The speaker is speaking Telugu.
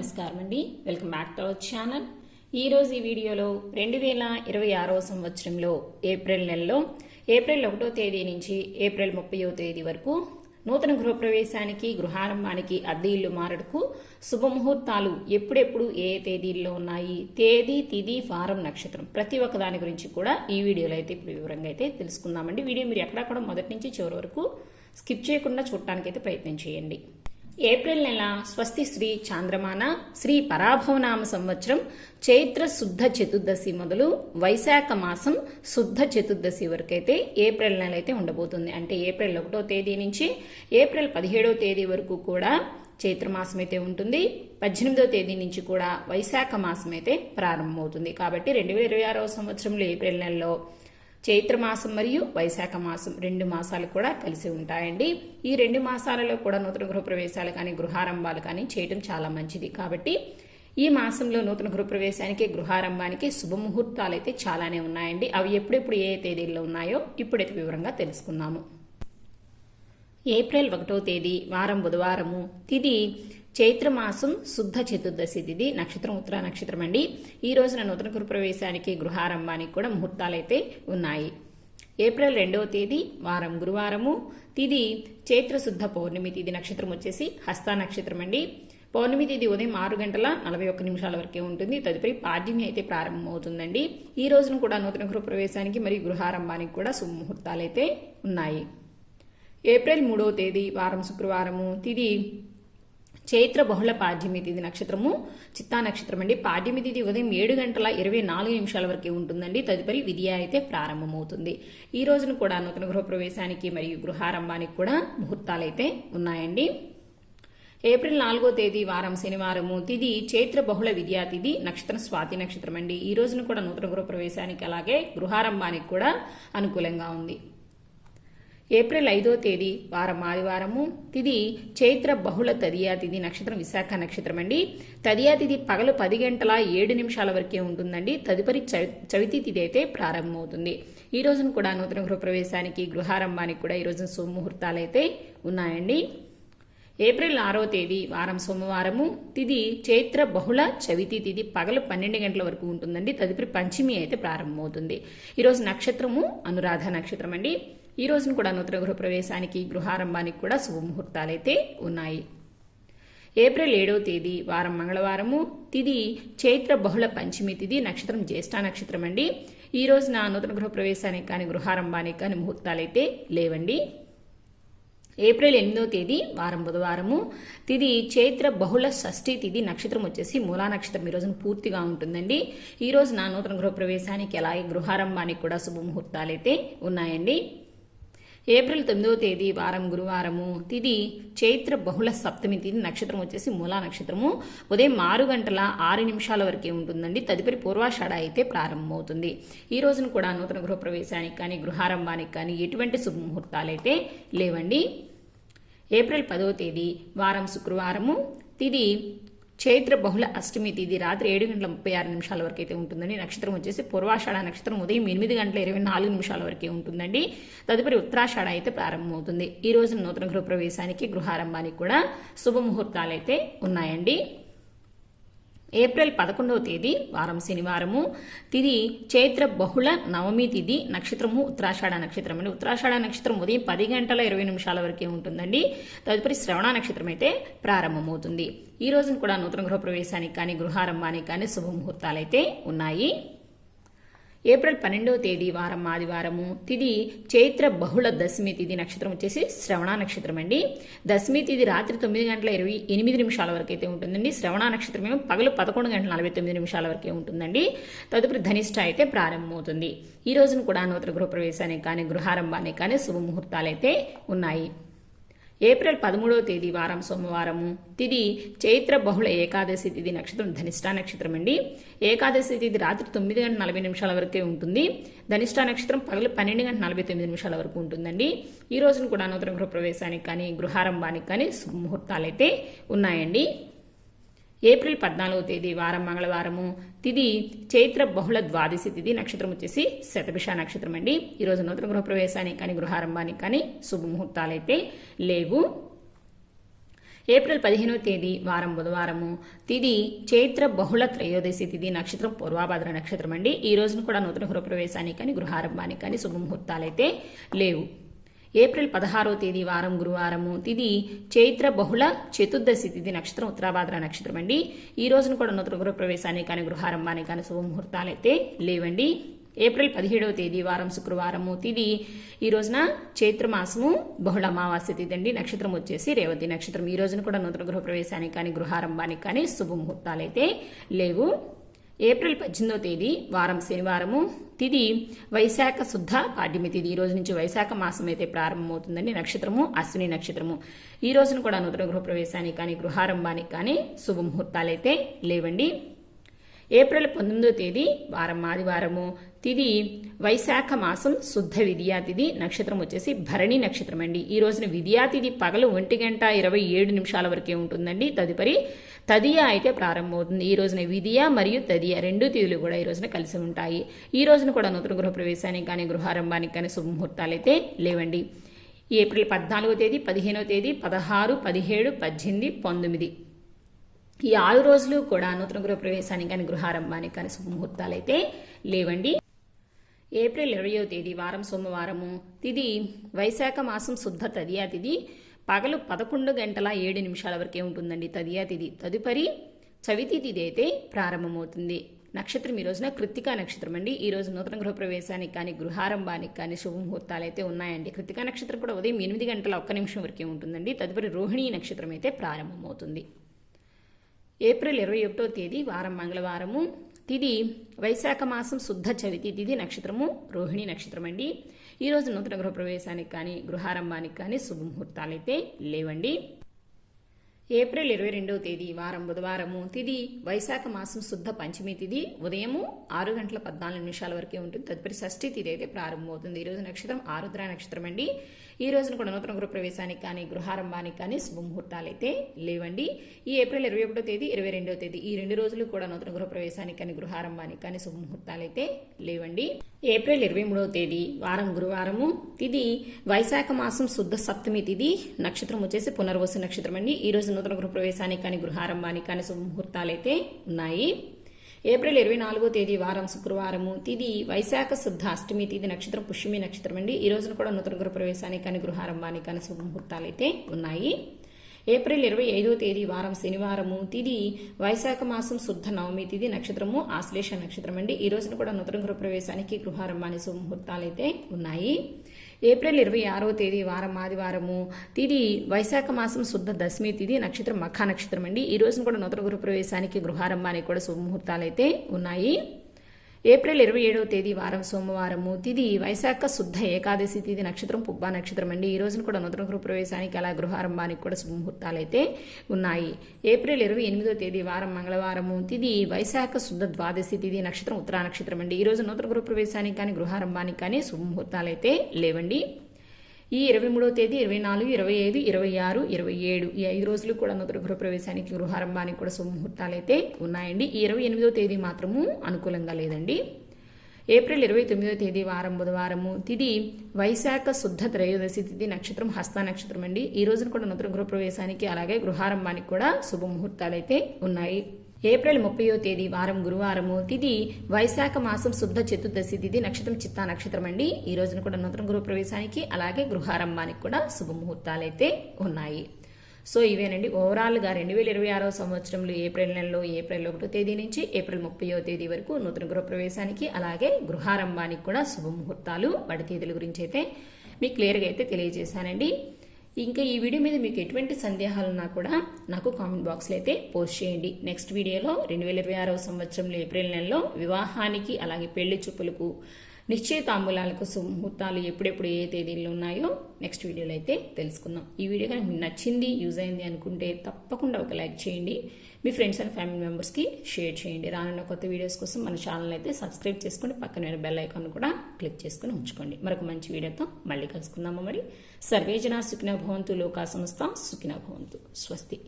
నమస్కారం అండి. Welcome back to our channel. ఈరోజు ఈ వీడియోలో 2026వ సంవత్సరంలో ఏప్రిల్ నెలలో ఏప్రిల్ 1వ తేదీ నుంచి ఏప్రిల్ 30వ తేదీ వరకు నూతన గృహప్రవేశానికి, గృహారంభానికి, అద్దె ఇల్లు మారడుకు శుభముహూర్తాలు ఎప్పుడెప్పుడు ఏ తేదీల్లో ఉన్నాయి, తేదీ, తిథి, వారం, నక్షత్రం ప్రతి ఒక్క దాని గురించి కూడా ఈ వీడియోలో అయితే ఇప్పుడు వివరంగా అయితే తెలుసుకుందామండి. వీడియో మీరు ఎక్కడా కూడా మొదటి నుంచి చివరి వరకు స్కిప్ చేయకుండా చూడటానికైతే ప్రయత్నం చేయండి. ఏప్రిల్ నెల స్వస్తి శ్రీ చాంద్రమాన శ్రీ పరాభవనామ సంవత్సరం చైత్ర శుద్ధ చతుర్దశి మొదలు వైశాఖ మాసం శుద్ధ చతుర్దశి వరకు అయితే ఏప్రిల్ నెల అయితే ఉండబోతుంది. అంటే ఏప్రిల్ 1వ తేదీ నుంచి ఏప్రిల్ 17వ తేదీ వరకు కూడా చైత్రమాసం అయితే ఉంటుంది. 18వ తేదీ నుంచి కూడా వైశాఖ మాసం అయితే ప్రారంభమవుతుంది. కాబట్టి 2026వ సంవత్సరంలో ఏప్రిల్ నెలలో చైత్రమాసం మరియు వైశాఖ మాసం 2 మాసాలు కూడా కలిసి ఉంటాయండి. ఈ 2 మాసాలలో కూడా నూతన గృహప్రవేశాలు కానీ, గృహారంభాలు కానీ చేయడం చాలా మంచిది. కాబట్టి ఈ మాసంలో నూతన గృహప్రవేశానికి, గృహారంభానికి శుభముహూర్తాలు అయితే చాలానే ఉన్నాయండి. అవి ఎప్పుడెప్పుడు ఏ తేదీల్లో ఉన్నాయో ఇప్పుడైతే వివరంగా తెలుసుకుందాము. ఏప్రిల్ 1వ తేదీ వారం బుధవారము, తిథి చైత్రమాసం శుద్ధ చతుర్దశి తిథి, నక్షత్రం ఉత్తర నక్షత్రం అండి. ఈ రోజున నూతన గృహప్రవేశానికి, గృహారంభానికి కూడా ముహూర్తాలు అయితే ఉన్నాయి. ఏప్రిల్ 2వ తేదీ వారం గురువారము, తిథి చైత్ర శుద్ధ పౌర్ణమి తిథి, నక్షత్రం వచ్చేసి హస్త నక్షత్రం అండి. పౌర్ణమి తిథి ఉదయం 6:41 వరకే ఉంటుంది. తదుపరి పాడ్యమి అయితే ప్రారంభమవుతుందండి. ఈ రోజున కూడా నూతన గృహప్రవేశానికి మరియు గృహారంభానికి కూడా శుభముహూర్తాలు అయితే ఉన్నాయి. ఏప్రిల్ 3వ తేదీ వారం శుక్రవారము, తిథి చైత్ర బహుళ పాడ్యమి తిథి, నక్షత్రము చిత్తా నక్షత్రం అండి. పాడ్యమి తిథి ఉదయం 7:24 వరకే ఉంటుందండి. తదుపరి విద్య అయితే ప్రారంభమవుతుంది. ఈ రోజున కూడా నూతన గృహప్రవేశానికి మరియు గృహారంభానికి కూడా ముహూర్తాలు అయితే ఉన్నాయండి. ఏప్రిల్ 4వ తేదీ వారం శనివారము, తిథి చైత్ర బహుళ విద్యా తిథి, నక్షత్రం స్వాతి నక్షత్రం అండి. ఈ రోజున కూడా నూతన గృహప్రవేశానికి అలాగే గృహారంభానికి కూడా అనుకూలంగా ఉంది. ఏప్రిల్ 5వ తేదీ వారం ఆదివారము, తిథి చైత్ర బహుళ తదియా తిథి, నక్షత్రం విశాఖ నక్షత్రం అండి. తదియా తిథి పగలు 10:07 వరకే ఉంటుందండి. తదుపరి చవితి తిథి అయితే ప్రారంభమవుతుంది. ఈ రోజున కూడా నూతన గృహప్రవేశానికి, గృహారంభానికి కూడా ఈ రోజున శుభముహూర్తాలు అయితే ఉన్నాయండి. ఏప్రిల్ 6వ తేదీ వారం సోమవారము, తిథి చైత్ర బహుళ చవితి తిథి పగలు 12 గంటల వరకు ఉంటుందండి. తదుపరి పంచమి అయితే ప్రారంభమవుతుంది. ఈరోజు నక్షత్రము అనురాధ నక్షత్రం అండి. ఈ రోజున కూడా నూతన గృహప్రవేశానికి, గృహారంభానికి కూడా శుభముహూర్తాలైతే ఉన్నాయి. ఏప్రిల్ 7వ తేదీ వారం మంగళవారము, తిథి చైత్ర బహుళ పంచమి తిథి, నక్షత్రం జ్యేష్ఠ నక్షత్రం అండి. ఈ రోజున నూతన గృహప్రవేశానికి కానీ, గృహారంభానికి కానీ ముహూర్తాలైతే లేవండి. ఏప్రిల్ 8వ తేదీ వారం బుధవారము, తిథి చైత్ర బహుళ షష్ఠి తిథి, నక్షత్రం వచ్చేసి మూలా నక్షత్రం. ఈ రోజున పూర్తిగా ఉంటుందండి. ఈ రోజున నూతన గృహప్రవేశానికి అలాగే గృహారంభానికి కూడా శుభముహూర్తాలైతే ఉన్నాయండి. ఏప్రిల్ 9వ తేదీ వారం గురువారము, తిథి చైత్ర బహుళ సప్తమి తిథి, నక్షత్రం వచ్చేసి మూలా నక్షత్రము. ఉదయం 6:06 వరకే ఉంటుందండి. తదుపరి పూర్వాషాఢ అయితే ప్రారంభమవుతుంది. ఈ రోజున కూడా నూతన గృహప్రవేశానికి కానీ, గృహారంభానికి కానీ ఎటువంటి శుభముహూర్తాలైతే లేవండి. ఏప్రిల్ 10వ తేదీ వారం శుక్రవారము, తిథి చైత్ర బహుళ అష్టమి తిథి రాత్రి 7:36 వరకు అయితే ఉంటుందండి. నక్షత్రం వచ్చేసి పూర్వాషాఢ నక్షత్రం ఉదయం 8:24 వరకే ఉంటుందండి. తదుపరి ఉత్తరాషాఢ అయితే ప్రారంభమవుతుంది. ఈ రోజు నూతన గృహప్రవేశానికి, గృహారంభానికి కూడా శుభముహూర్తాలు అయితే ఉన్నాయండి. ఏప్రిల్ 11వ తేదీ వారం శనివారము, తిథి చైత్ర బహుళ నవమి తిథి, నక్షత్రము ఉత్తరాషాఢ నక్షత్రం అండి. ఉత్తరాషాఢ నక్షత్రం ఉదయం 10:20 వరకే ఉంటుందండి. తదుపరి శ్రవణ నక్షత్రం అయితే ప్రారంభమవుతుంది. ఈ రోజున కూడా నూతన గృహప్రవేశానికి కానీ, గృహారంభానికి కానీ శుభముహూర్తాలు అయితే ఉన్నాయి. ఏప్రిల్ 12వ తేదీ వారం ఆదివారము, తిథి చైత్ర బహుళ దశమి తిథి, నక్షత్రం వచ్చేసి శ్రవణ నక్షత్రం అండి. దశమి తిథి రాత్రి 9:28 వరకు అయితే ఉంటుందండి. శ్రవణ నక్షత్రం ఏమో పగలు 11:49 వరకే ఉంటుందండి. తదుపరి ధనిష్ట అయితే ప్రారంభమవుతుంది. ఈ రోజున కూడా నూతన గృహప్రవేశానికి కానీ, గృహారంభానికి కానీ శుభముహూర్తాలు అయితే ఉన్నాయి. ఏప్రిల్ 13వ తేదీ వారం సోమవారము, తిథి చైత్ర బహుళ ఏకాదశి తిథి, నక్షత్రం ధనిష్ట నక్షత్రం అండి. ఏకాదశి తిథి రాత్రి 9:40 వరకే ఉంటుంది. ధనిష్ట నక్షత్రం పగలు 12:49 వరకు ఉంటుందండి. ఈ రోజున కూడా నూతన గృహప్రవేశానికి కానీ, గృహారంభానికి కానీ శుభముహూర్తాలు అయితే ఉన్నాయండి. ఏప్రిల్ 14వ తేదీ వారం మంగళవారము, తిథి చైత్ర బహుళ ద్వాదశి తిథి, నక్షత్రం వచ్చేసి శతభిష నక్షత్రం అండి. ఈరోజు నూతన గృహప్రవేశానికి కానీ, గృహారంభానికి కానీ శుభముహూర్తాలు అయితే లేవు. ఏప్రిల్ 15వ తేదీ వారం బుధవారము, తిది చైత్ర బహుళ త్రయోదశి తిథి, నక్షత్రం పూర్వాభాద్ర నక్షత్రం అండి. ఈ రోజున కూడా నూతన గృహప్రవేశానికి కానీ గృహారంభానికి కానీ శుభముహూర్తాలైతే లేవు. ఏప్రిల్ 16వ తేదీ వారం గురువారము, తిది చైత్ర బహుళ చతుర్దశి తిథి, నక్షత్రం ఉత్తరాభాద్ర నక్షత్రం అండి. ఈ రోజున కూడా నూతన గృహప్రవేశానికి కానీ గృహారంభానికి కానీ శుభముహూర్తాలైతే లేవండి. ఏప్రిల్ 17వ తేదీ వారం శుక్రవారము, తిది ఈ రోజున చైత్రమాసము బహుళ అమావాస్య తిథి అండి. నక్షత్రం వచ్చేసి రేవతి నక్షత్రం. ఈ రోజున కూడా నూతన గృహప్రవేశానికి కానీ గృహారంభానికి కానీ శుభముహూర్తాలైతే లేవు. ఏప్రిల్ 18వ తేదీ వారం శనివారము, తిది వైశాఖ శుద్ధ పాడ్యమి తిథి. ఈ రోజు నుంచి వైశాఖ మాసం అయితే ప్రారంభమవుతుందండి. నక్షత్రము అశ్విని నక్షత్రము. ఈ రోజున కూడా నూతన గృహప్రవేశానికి కానీ గృహారంభానికి కానీ శుభముహూర్తాలైతే లేవండి. ఏప్రిల్ 19వ తేదీ వారం ఆదివారము, తిది వైశాఖ మాసం శుద్ధ విద్యా తిథి, నక్షత్రం వచ్చేసి భరణి నక్షత్రం అండి. ఈ రోజున విద్యా తిథి పగలు 1:27 వరకే ఉంటుందండి. తదుపరి తదియ అయితే ప్రారంభమవుతుంది. ఈ రోజున విద్య మరియు తదియ రెండు తిథులు కూడా ఈ రోజున కలిసి ఉంటాయి. ఈ రోజున కూడా నూతన గృహప్రవేశానికి కానీ గృహారంభానికి కానీ శుభముహూర్తాలు అయితే లేవండి. ఏప్రిల్ 14వ తేదీ 15వ తేదీ 16, 17, 18, 19 ఈ 6 రోజులు కూడా నూతన గృహప్రవేశానికి కానీ గృహారంభానికి కానీ శుభముహూర్తాలు అయితే లేవండి. ఏప్రిల్ 20వ తేదీ వారం సోమవారము, తిది వైశాఖ మాసం శుద్ధ తదియా తిథి, పగలు 11:07 వరకే ఉంటుందండి తదియా తిథి. తదుపరి చవితి తిథి అయితే ప్రారంభమవుతుంది. నక్షత్రం ఈ రోజున కృత్తికా నక్షత్రం అండి. ఈ రోజు నూతన గృహప్రవేశానికి కానీ గృహారంభానికి కానీ శుభముహూర్తాలు అయితే ఉన్నాయండి. కృత్తికా నక్షత్రం కూడా ఉదయం 8:01 వరకే ఉంటుందండి. తదుపరి రోహిణీ నక్షత్రం అయితే ప్రారంభమవుతుంది. ఏప్రిల్ 21వ తేదీ వారం మంగళవారము, తిది వైశాఖ మాసం శుద్ధ చవితి తిథి, నక్షత్రము రోహిణి నక్షత్రం అండి. ఈ రోజు నూతన గృహప్రవేశానికి కానీ గృహారంభానికి కానీ శుభముహూర్తాలు అయితే లేవండి. ఏప్రిల్ 22వ తేదీ వారం బుధవారము, తిది వైశాఖ మాసం శుద్ధ పంచమి తిథి, ఉదయము 6:14 వరకే ఉంటుంది. తదుపరి షష్ఠి తిథి అయితే ప్రారంభమవుతుంది. ఈ రోజు నక్షత్రం ఆరుద్ర నక్షత్రం అండి. ఈ రోజున కూడా నూతన గృహప్రవేశానికి కానీ గృహారంభానికి కానీ శుభముహూర్తాలు అయితే లేవండి. ఈ ఏప్రిల్ 21వ తేదీ 22వ తేదీ ఈ 2 రోజులు కూడా నూతన గృహప్రవేశానికి కానీ గృహారంభానికి కానీ శుభముహూర్తాలు అయితే లేవండి. ఏప్రిల్ 23వ తేదీ వారం గురువారము, తిది వైశాఖ మాసం శుద్ధ సప్తమి తిథి, నక్షత్రం వచ్చేసి పునర్వసు నక్షత్రం అండి. ఈ రోజు నూతన గృహప్రవేశానికి కానీ గృహారంభానికి కానీ శుభముహూర్తాలు అయితే ఉన్నాయి. ఏప్రిల్ 24వ తేదీ వారం శుక్రవారము, తిది వైశాఖ శుద్ధ అష్టమి తిథి, నక్షత్రం పుష్యమి నక్షత్రం అండి. ఈ రోజున కూడా నూతన గృహప్రవేశానికి కానీ గృహారంభానికి కానీ శుభముహూర్తాలు అయితే ఉన్నాయి. ఏప్రిల్ 25వ తేదీ వారం శనివారము, తిది వైశాఖ మాసం శుద్ధ నవమి తిథి, నక్షత్రము ఆశ్లేష నక్షత్రం అండి. ఈ రోజున కూడా నూతన గృహప్రవేశానికి గృహారంభానికి శుభముహూర్తాలు అయితే ఉన్నాయి. ఏప్రిల్ 26వ తేదీ వారం ఆదివారము, తిది వైశాఖ మాసం శుద్ధ దశమి తిథి, నక్షత్రం మఖా నక్షత్రం అండి. ఈ రోజున కూడా నూతన గృహప్రవేశానికి గృహారంభానికి కూడా శుభముహూర్తాలు అయితే ఉన్నాయి. ఏప్రిల్ 27వ తేదీ వారం సోమవారము, తిది వైశాఖ శుద్ధ ఏకాదశి తిథి, నక్షత్రం పుబ్బా నక్షత్రం అండి. ఈ రోజున కూడా నూతన గృహప్రవేశానికి అలా గృహారంభానికి కూడా శుభముహూర్తాలు అయితే ఉన్నాయి. ఏప్రిల్ 28వ తేదీ వారం మంగళవారము, తిది వైశాఖ శుద్ధ ద్వాదశి తిథి, నక్షత్రం ఉత్తరా నక్షత్రం అండి. ఈ రోజు నూతన గృహప్రవేశానికి కానీ గృహారంభానికి కానీ శుభముహూర్తాలు అయితే లేవండి. ఈ 23వ తేదీ 24, 25, 26, 27 ఈ 5 రోజులు కూడా నూతన గృహప్రవేశానికి గృహారంభానికి కూడా శుభముహూర్తాలు అయితే ఉన్నాయండి. ఈ 28వ తేదీ మాత్రము అనుకూలంగా లేదండి. ఏప్రిల్ 29వ తేదీ వారం బుధవారము, తిది వైశాఖ శుద్ధ త్రయోదశి తిథి, నక్షత్రం హస్త నక్షత్రం అండి. ఈ రోజున కూడా నూతన గృహప్రవేశానికి అలాగే గృహారంభానికి కూడా శుభముహూర్తాలు అయితే ఉన్నాయి. ఏప్రిల్ 30వ తేదీ వారం గురువారము, తిది వైశాఖ మాసం శుద్ధ చతుర్దశి తిథి, నక్షత్రం చిత్తా నక్షత్రం అండి. ఈ రోజున కూడా నూతన గృహప్రవేశానికి అలాగే గృహారంభానికి కూడా శుభముహూర్తాలు అయితే ఉన్నాయి. సో ఇవేనండి ఓవరాల్గా 2026వ సంవత్సరంలో ఏప్రిల్ నెలలో ఏప్రిల్ 1వ తేదీ నుంచి ఏప్రిల్ 30వ తేదీ వరకు నూతన గృహప్రవేశానికి అలాగే గృహారంభానికి కూడా శుభముహూర్తాలు వాటి తేదీల గురించి అయితే మీకు క్లియర్గా అయితే తెలియజేశానండి. ఇంకా ఈ వీడియో మీద మీకు ఎటువంటి సందేహాలు ఉన్నా కూడా నాకు కామెంట్ బాక్స్లో అయితే పోస్ట్ చేయండి. నెక్స్ట్ వీడియోలో 2026వ సంవత్సరంలో ఏప్రిల్ నెలలో వివాహానికి అలాగే పెళ్లి చూపులకు నిశ్చయితాంబూలాలకు ముహూర్తాలు ఎప్పుడెప్పుడు ఏ తేదీల్లో ఉన్నాయో నెక్స్ట్ వీడియోలో అయితే తెలుసుకుందాం. ఈ వీడియో కనుక మీకు నచ్చింది యూజ్ అయింది అనుకుంటే తప్పకుండా ఒక లైక్ చేయండి. మీ ఫ్రెండ్స్ అండ్ ఫ్యామిలీ మెంబర్స్కి షేర్ చేయండి. రానున్న కొత్త వీడియోస్ కోసం మన ఛానల్ అయితే సబ్స్క్రైబ్ చేసుకుని పక్కన బెల్ ఐకాన్ కూడా క్లిక్ చేసుకుని ఉంచుకోండి. మరొక మంచి వీడియోతో మళ్ళీ కలుసుకుందాము. మరి సర్వే జనా సుఖినో భవంతు, లోకా సమస్త సుఖినో భవంతు. స్వస్తి.